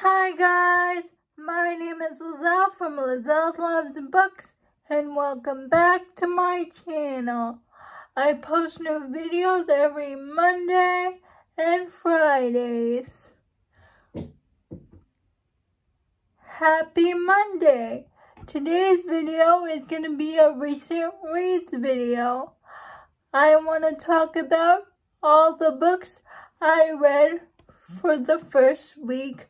Hi guys, my name is Lizelle from Lizelle Loves Books and welcome back to my channel. I post new videos every Monday and Fridays. Happy Monday! Today's video is going to be a recent reads video. I want to talk about all the books I read for the first week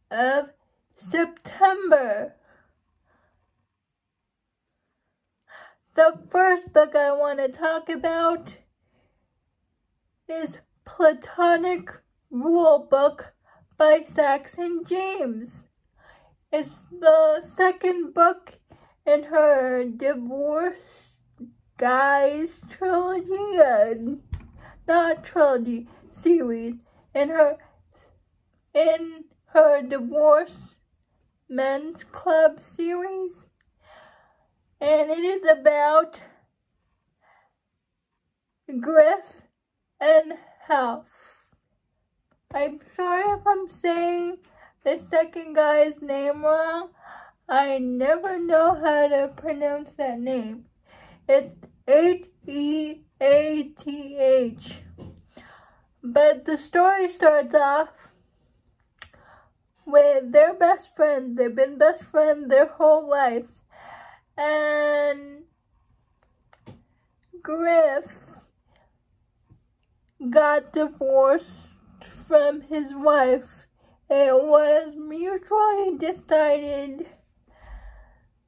of September. The first book I want to talk about is Platonic Rule Book by Saxon James. It's the second book in her Divorce Guys trilogy, not trilogy, series, in her Divorce Men's Club series. And it is about Griff and Health. I'm sorry if I'm saying the second guy's name wrong. I never know how to pronounce that name. It's H-E-A-T-H. But the story starts off with their best friends. They've been best friends their whole life. And Griff got divorced from his wife. It was mutually decided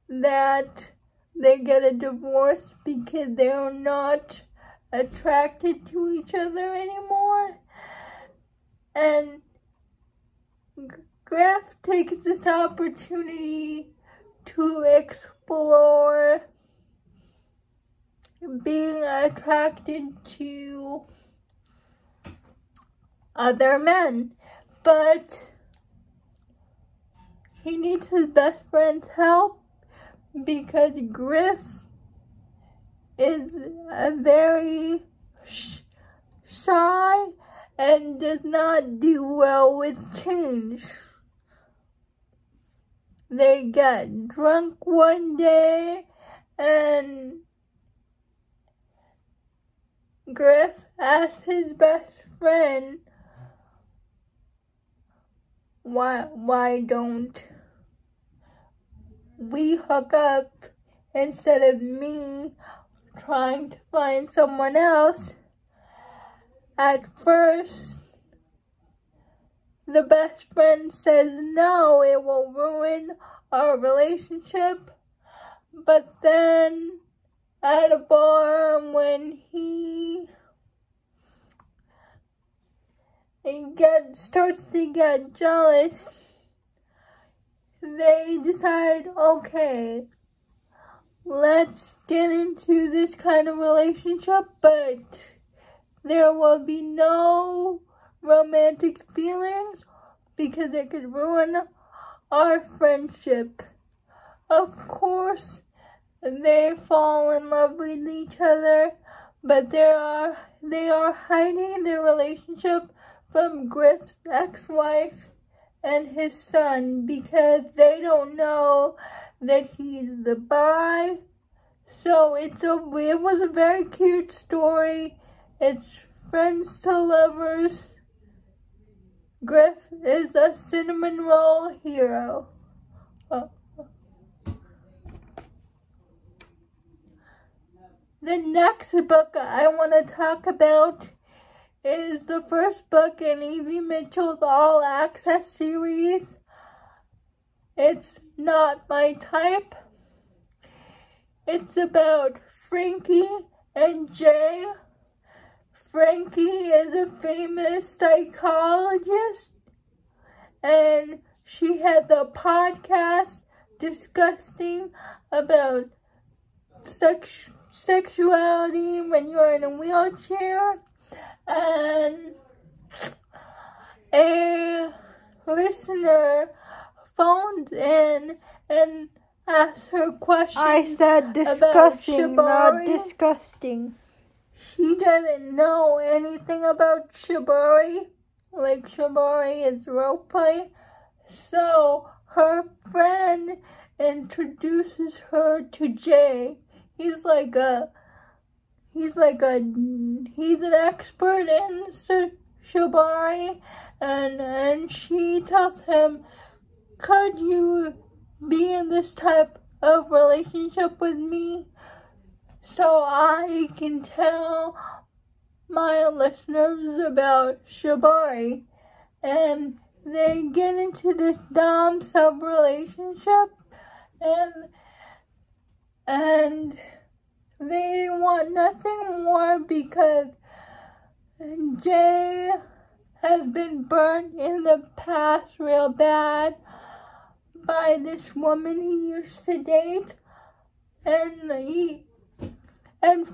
that they get a divorce because they're not attracted to each other anymore. And Griff takes this opportunity to explore being attracted to other men, but he needs his best friend's help because Griff is very shy and does not do well with change. They got drunk one day and Griff asked his best friend, why don't we hook up instead of me trying to find someone else? At first, the best friend says no, it will ruin our relationship. But then at a bar, when he starts to get jealous, they decide, okay, let's get into this kind of relationship, but there will be no romantic feelings because it could ruin our friendship. Of course, they fall in love with each other, but they are hiding their relationship from Griff's ex-wife and his son because they don't know that he's the bi. So it was a very cute story. It's friends to lovers. Griff is a cinnamon roll hero. The next book I want to talk about is the first book in Evie Mitchell's All Access series. It's Not My Type. It's about Frankie and Jay. Frankie is a famous psychologist, and she has a podcast discussing about sexuality when you're in a wheelchair. And a listener phoned in and asked her questions. I said discussing, not disgusting. She doesn't know anything about shibari. Like, shibari is roleplay. So her friend introduces her to Jay. He's an expert in shibari, and she tells him, could you be in this type of relationship with me so I can tell my listeners about shibari? And they get into this dom-sub relationship, and they want nothing more because Jay has been burnt in the past real bad by this woman he used to date, and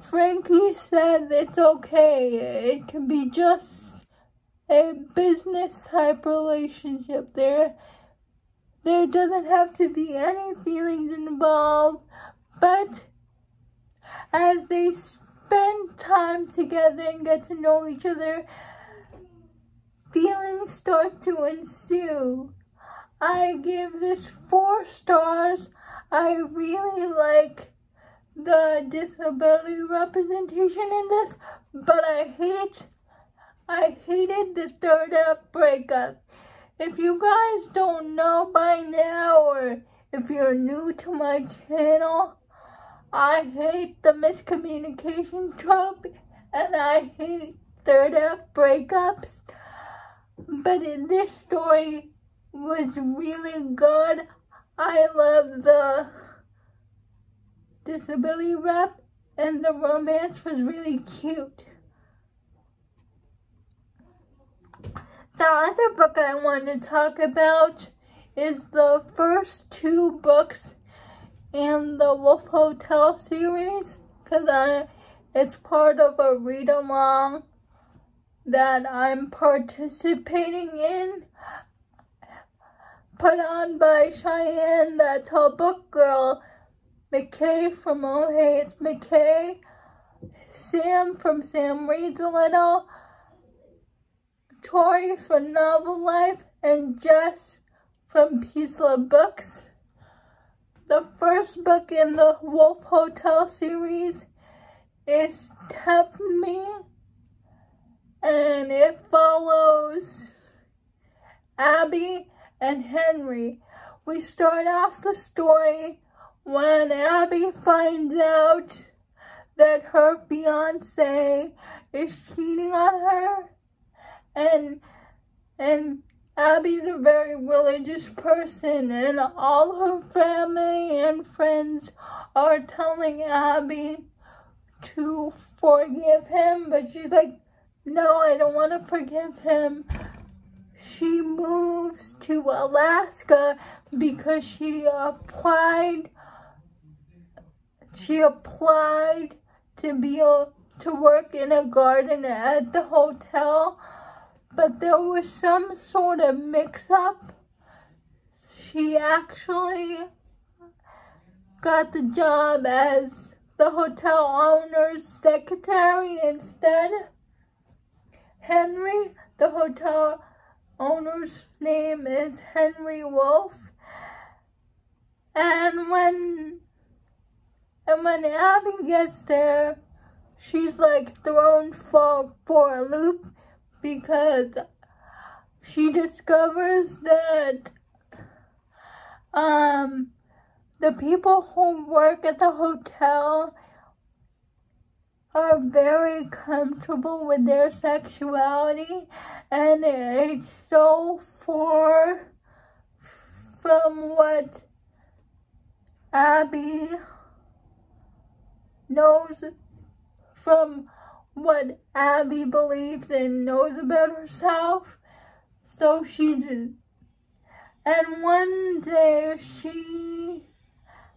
Frankie said it's okay, it can be just a business type relationship. There doesn't have to be any feelings involved, but as they spend time together and get to know each other, feelings start to ensue. I give this 4 stars. I really like the disability representation in this, but I hated the 3rd act breakup. If you guys don't know by now, or if you're new to my channel, I hate the miscommunication trope, and I hate 3rd act breakups. But this story was really good. I love the disability rep, and the romance was really cute. The other book I want to talk about is the first 2 books in the Wolf Hotel series, because it's part of a read-along that I'm participating in, put on by Cheyenne, that tall book girl, McKay from Oh Hey It's McKay, Sam from Sam Reads a Little, Tori from Novel Life, and Jess from Peasla Books. The first book in the Wolf Hotel series is Temp Me, and it follows Abby and Henry. We start off the story when Abby finds out that her fiance is cheating on her, and Abby's a very religious person, and all her family and friends are telling Abby to forgive him, but she's like, no, I don't want to forgive him. She moves to Alaska because she applied to work in a garden at the hotel, but there was some sort of mix-up. She actually got the job as the hotel owner's secretary instead. Henry, the hotel owner's name is Henry Wolf, and when Abby gets there, she's like thrown for a loop, because she discovers that the people who work at the hotel are very comfortable with their sexuality, and it's so far from what Abby knows, from what Abby believes and knows about herself. So and one day she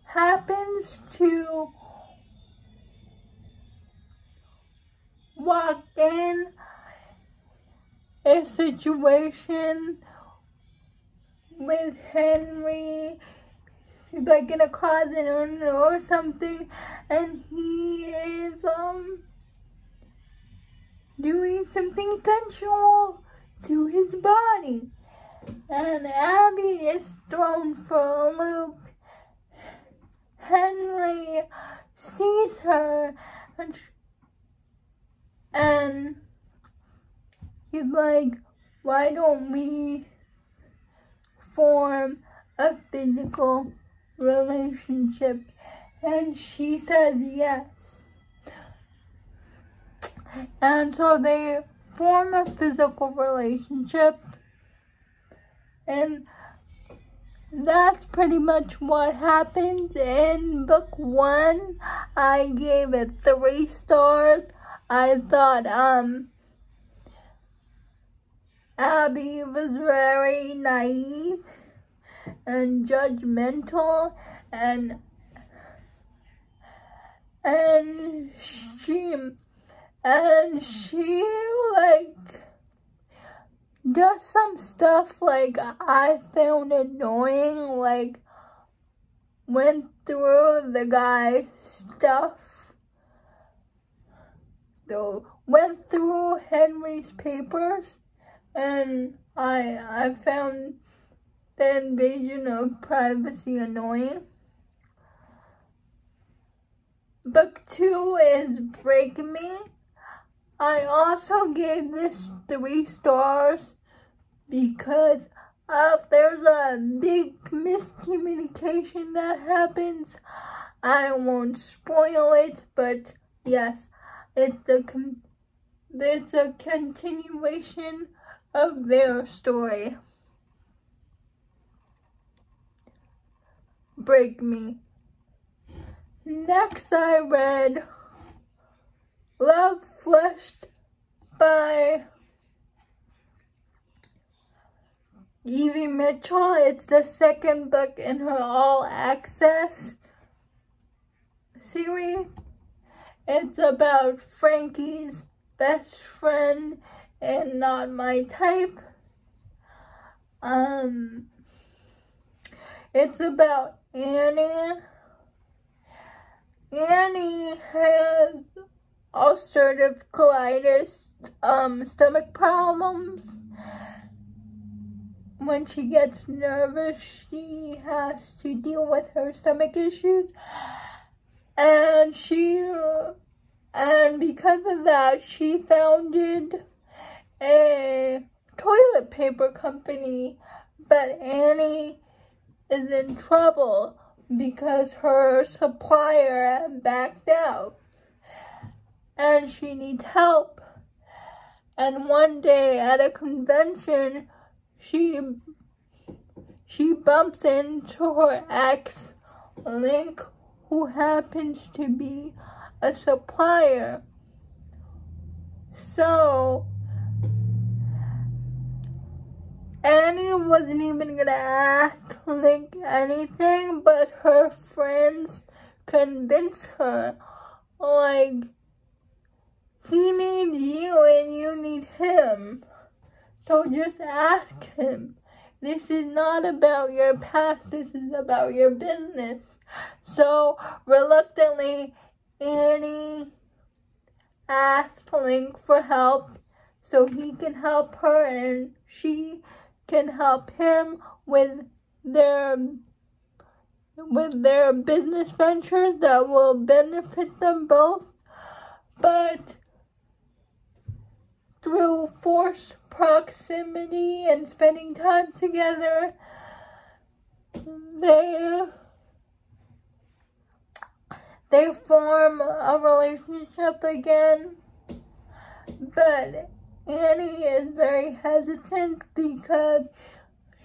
happens to walk in a situation with Henry, like in a closet or something, and he is doing something sensual to his body, and Abby is thrown for a loop. Henry sees her and he's like, why don't we form a physical relationship? And she says yes. And so they form a physical relationship. And that's pretty much what happens in book 1. I gave it 3 stars. I thought Abby was very naive and judgmental, and she like does some stuff like I found annoying, like went through the guy's stuff, though went through Henry's papers, and I found the invasion of privacy annoying. Book 2 is Break Me. I also gave this 3 stars because there's a big miscommunication that happens. I won't spoil it, but yes, it's a continuation of their story. Break Me. Next I read Love Flushed by Evie Mitchell. It's the 2nd book in her All Access series. It's about Frankie's best friend and not my type. It's about Annie. Annie has ulcerative colitis, stomach problems. When she gets nervous, she has to deal with her stomach issues. And because of that, she founded a toilet paper company. But Annie is in trouble because her supplier backed out and she needs help. And one day at a convention, she bumps into her ex, Link, who happens to be a supplier. So Annie wasn't even gonna ask Link anything, but her friends convinced her, like, he needs you and you need him. So just ask him. This is not about your past, this is about your business. So reluctantly, Annie asked Link for help so he can help her and she can help him with their business ventures that will benefit them both. But through forced proximity and spending time together, they form a relationship again. But Annie is very hesitant because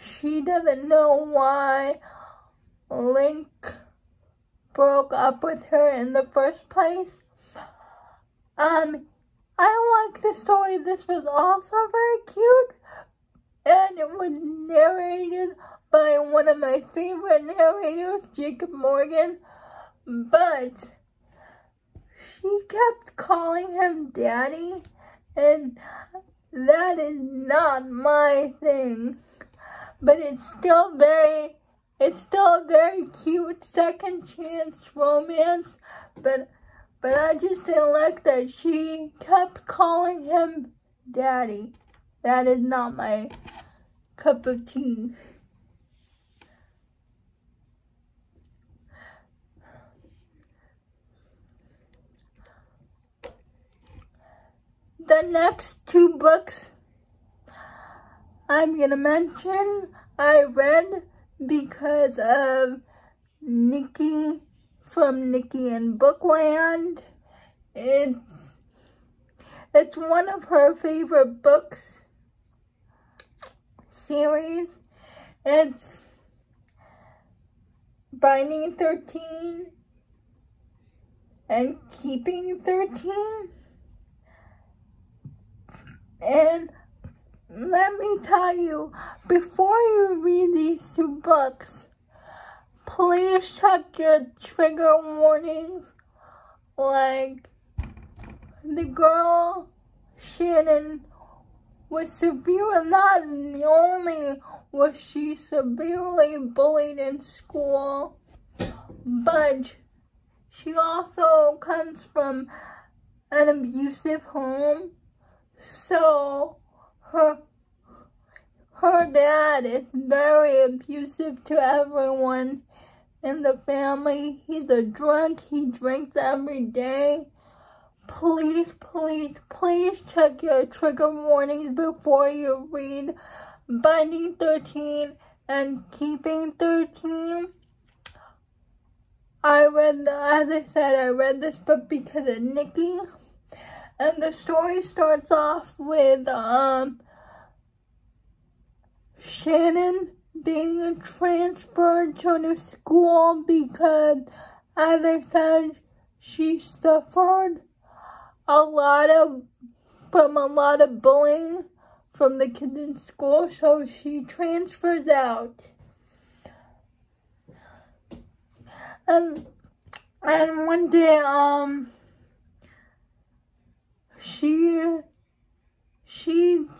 she doesn't know why Link broke up with her in the first place. I like the story. This was also very cute, and it was narrated by one of my favorite narrators, Jacob Morgan, but she kept calling him Daddy, and that is not my thing. But it's still a very cute second chance romance, but I just didn't like that she kept calling him Daddy. That is not my cup of tea. The next two books I'm gonna mention I read because of Nikki from Nikki and Bookland. It's one of her favorite books series. It's Binding 13 and Keeping 13. And let me tell you, before you read these two books, please check your trigger warnings. Like, the girl, Shannon, was not only was she severely bullied in school, but she also comes from an abusive home. So her dad is very abusive to everyone in the family. He's a drunk. He drinks every day. Please, please, please check your trigger warnings before you read Binding 13 and Keeping 13. As I said, I read this book because of Nikki. And the story starts off with Shannon being transferred to a new school because, as I said, she suffered a lot of bullying from the kids in school, so she transfers out. And one day, she's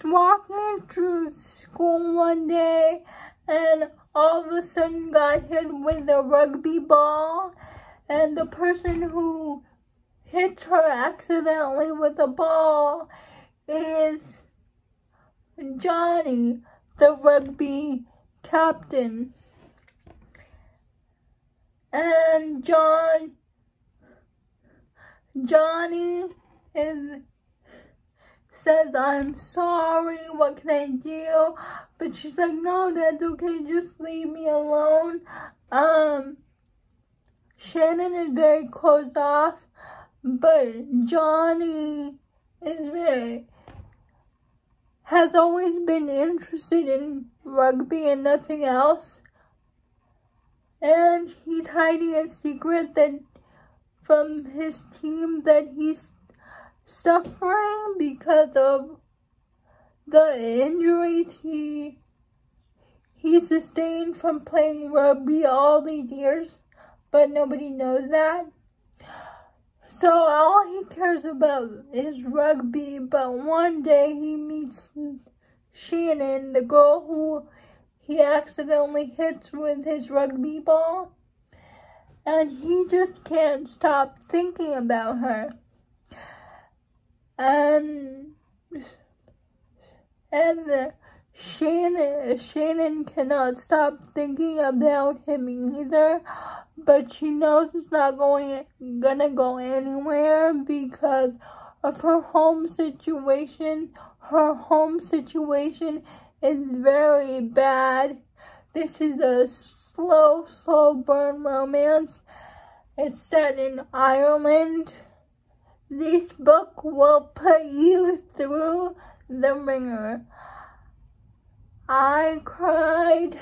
walking through school one day and all of a sudden got hit with a rugby ball, and the person who hits her accidentally with the ball is Johnny, the rugby captain. And Johnny says, "I'm sorry, what can I do?" But she's like, "No, that's okay, just leave me alone." Shannon is very closed off, but Johnny has always been interested in rugby and nothing else. And he's hiding a secret from his team that he's suffering because of the injuries he sustained from playing rugby all these years, but nobody knows that. So all he cares about is rugby, but one day he meets Shannon, the girl who he accidentally hits with his rugby ball, and he just can't stop thinking about her. And Shannon cannot stop thinking about him either, but she knows it's not gonna go anywhere because of her home situation. Her home situation is very bad. This is a slow burn romance. It's set in Ireland. This book will put you through the ringer. I cried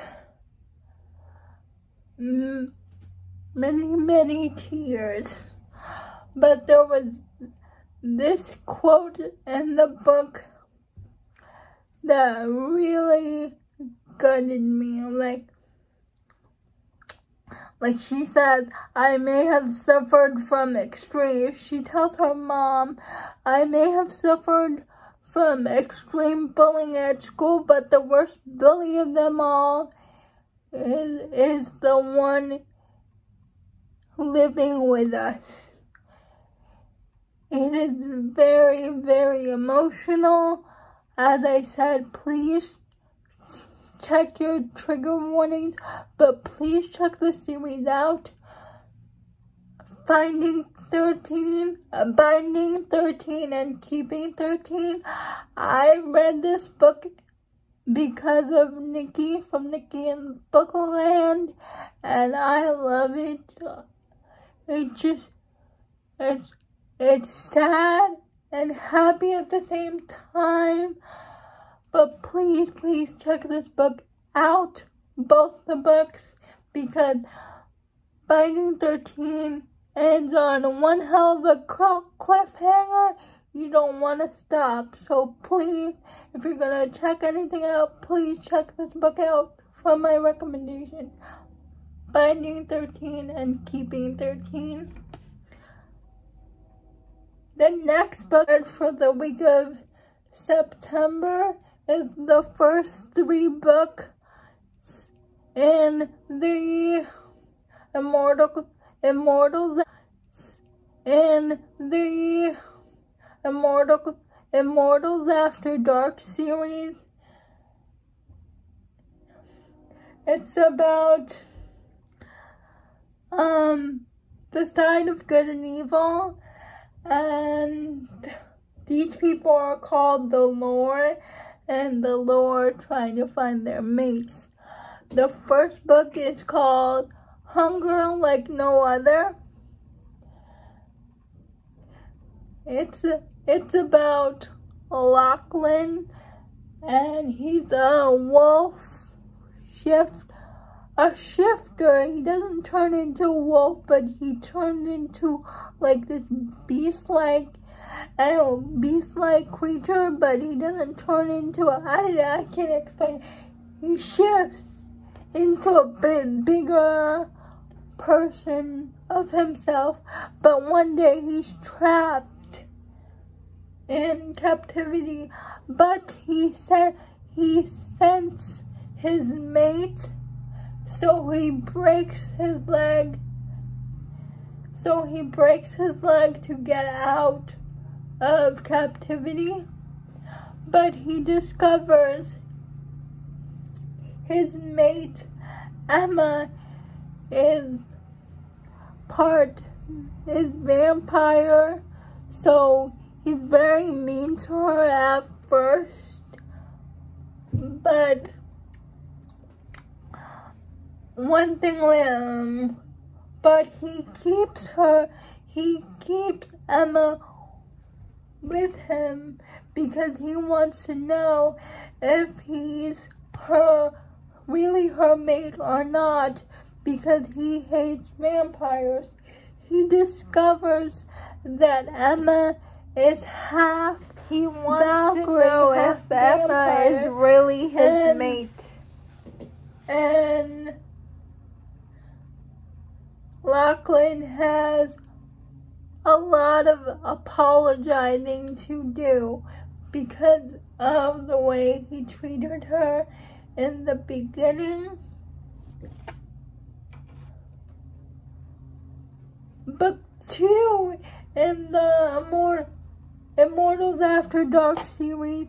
many tears, but there was this quote in the book that really gutted me. Like she said, "I may have suffered from extreme," she tells her mom, "I may have suffered from extreme bullying at school, but the worst bully of them all is the one living with us." It is very emotional. As I said, please check your trigger warnings, but please check the series out. Binding 13 and Keeping 13. I read this book because of Nikki from Nikki and Bookland, and I love it. It's sad and happy at the same time, but please check this book out, both the books, because Binding 13 ends on one hell of a cliffhanger. You don't want to stop, so please, if you're gonna check anything out, please check this book out for my recommendation. Binding 13 and Keeping 13. The next book for the week of September is the first 3 books in the Immortals After Dark series. It's about the side of good and evil, and these people are called the Lord, and the Lord trying to find their mates. The first book is called Hunger Like No Other. It's about Lachlan, and he's a wolf shifter. He doesn't turn into a wolf, but he turns into like this beast-like creature, but he doesn't turn into I can't explain. He shifts into a bigger person of himself, but one day he's trapped in captivity, but he senses his mate, so he breaks his leg to get out of captivity, but he discovers his mate Emma is vampire, so he's very mean to her at first, but but he keeps Emma with him because he wants to know if he's really her mate or not, because he hates vampires. He discovers that Emma is half He wants to know if Emma is really his mate. And Lachlan has a lot of apologizing to do because of the way he treated her in the beginning. Book 2 in the Immortals After Dark series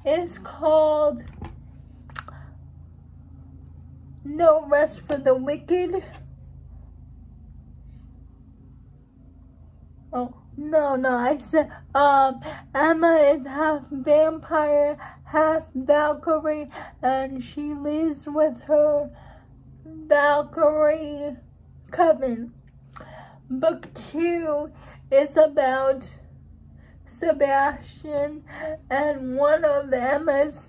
is called No Rest for the Wicked. Oh, no, I said, Emma is half vampire, half Valkyrie, and she lives with her Valkyrie coven. Book 2 is about Sebastian and one of Emma's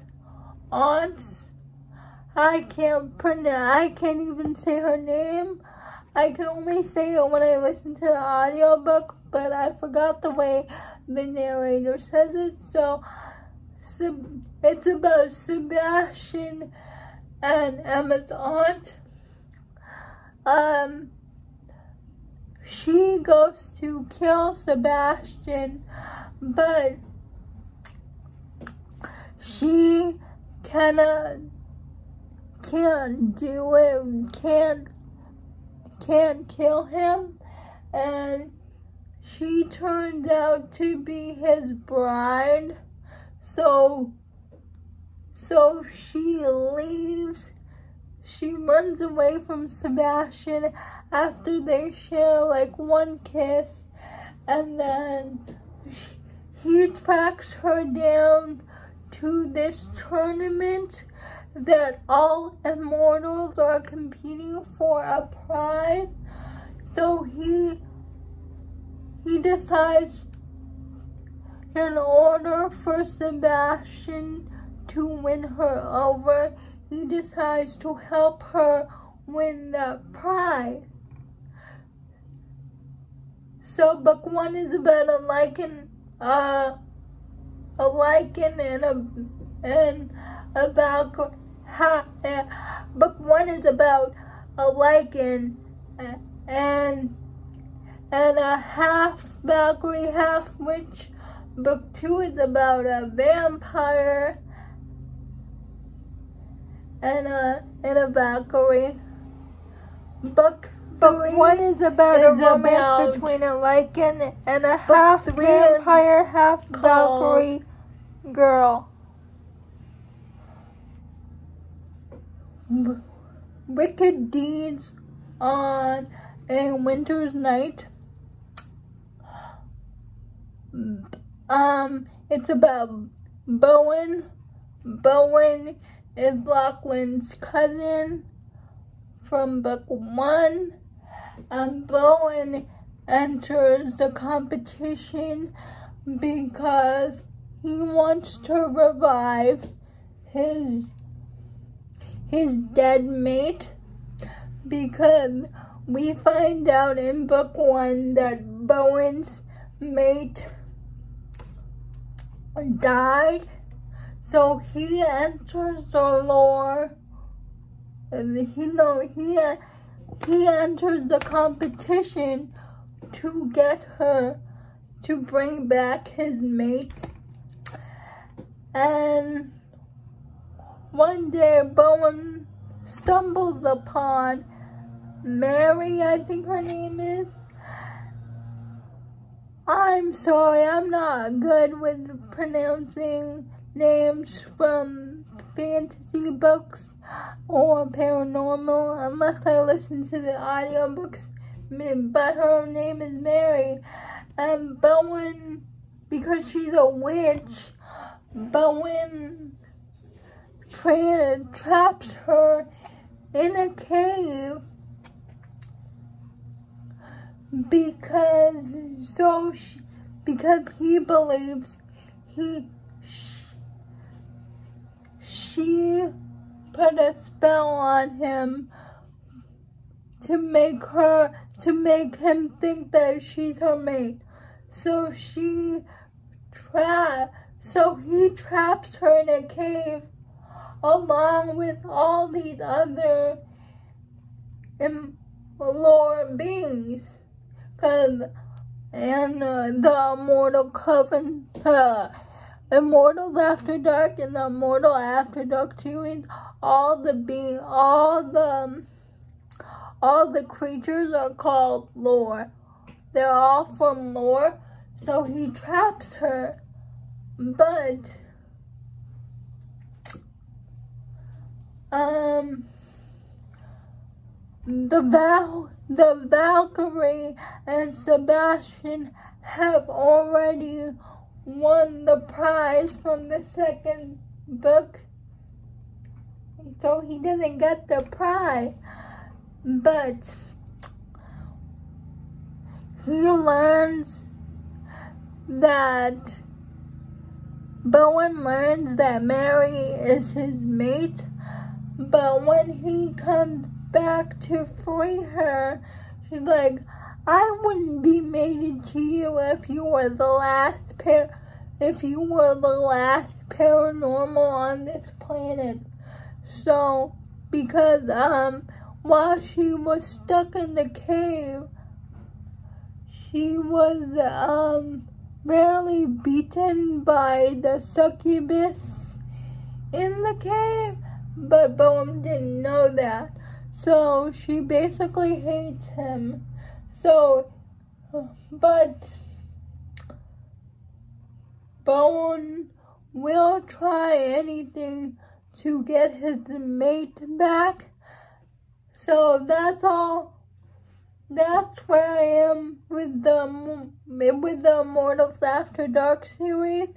aunts. I can't even say her name. I can only say it when I listen to the audiobook, but I forgot the way the narrator says it. So it's about Sebastian and Emma's aunt. She goes to kill Sebastian, but she can't do it, can't kill him, and she turns out to be his bride, so So she leaves. She runs away from Sebastian after they share like one kiss, and then he tracks her down to this tournament that all immortals are competing for a prize. So he decides, in order for Sebastian to win her over, he decides to help her win the prize. So book one is about a lichen and a Valkyrie. Book one is about a lichen and a half Valkyrie, half witch. Book two is about a vampire and a Valkyrie. Book one is about a romance between a lichen and a half vampire, half Valkyrie girl. Wicked Deeds on a Winter's Night. It's about Bowen. Bowen is Lachlan's cousin from book one. Bowen enters the competition because he wants to revive his dead mate, because we find out in book one that Bowen's mate died. So he enters the lore. He enters the competition to get her to bring back his mate. And one day Bowen stumbles upon Mary, I think her name is. I'm sorry, I'm not good with pronouncing names from fantasy books or paranormal unless I listen to the audiobooks, but her name is Mary. And Bowen, because she's a witch, Bowen traps her in a cave because he believes she put a spell on him to make him think that she's her mate. So he traps her in a cave along with all these other lore beings. The Immortal Coven, Immortals After Dark and the Immortal After Dark series, all the creatures are called lore. They're all from lore. So he traps her, but the Valkyrie and Sebastian have already won the prize from the second book, so he doesn't get the prize. But he learns that Bowen learns that Mary is his mate, but when he comes back to free her, she's like, I wouldn't be mated to you if you were the last paranormal on this planet. So, because while she was stuck in the cave, she was rarely beaten by the succubus in the cave, but Bowen didn't know that. So she basically hates him. So, but Bowen will try anything to get his mate back. So that's all. That's where I am with the Immortals After Dark series.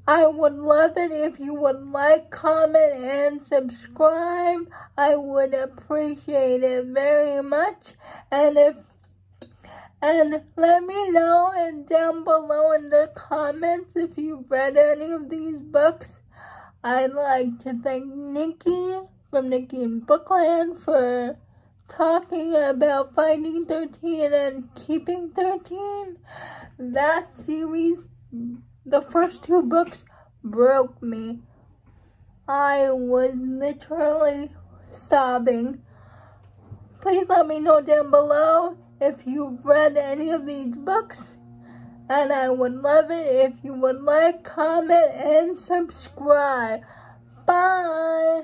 I would love it if you would like, comment, and subscribe. I would appreciate it very much. And let me know down below in the comments if you've read any of these books. I'd like to thank Nikki from Nikki and Bookland for talking about Finding 13 and Keeping 13. That series, the first 2 books broke me. I was literally sobbing. Please let me know down below if you've read any of these books. And I would love it if you would like, comment, and subscribe. Bye!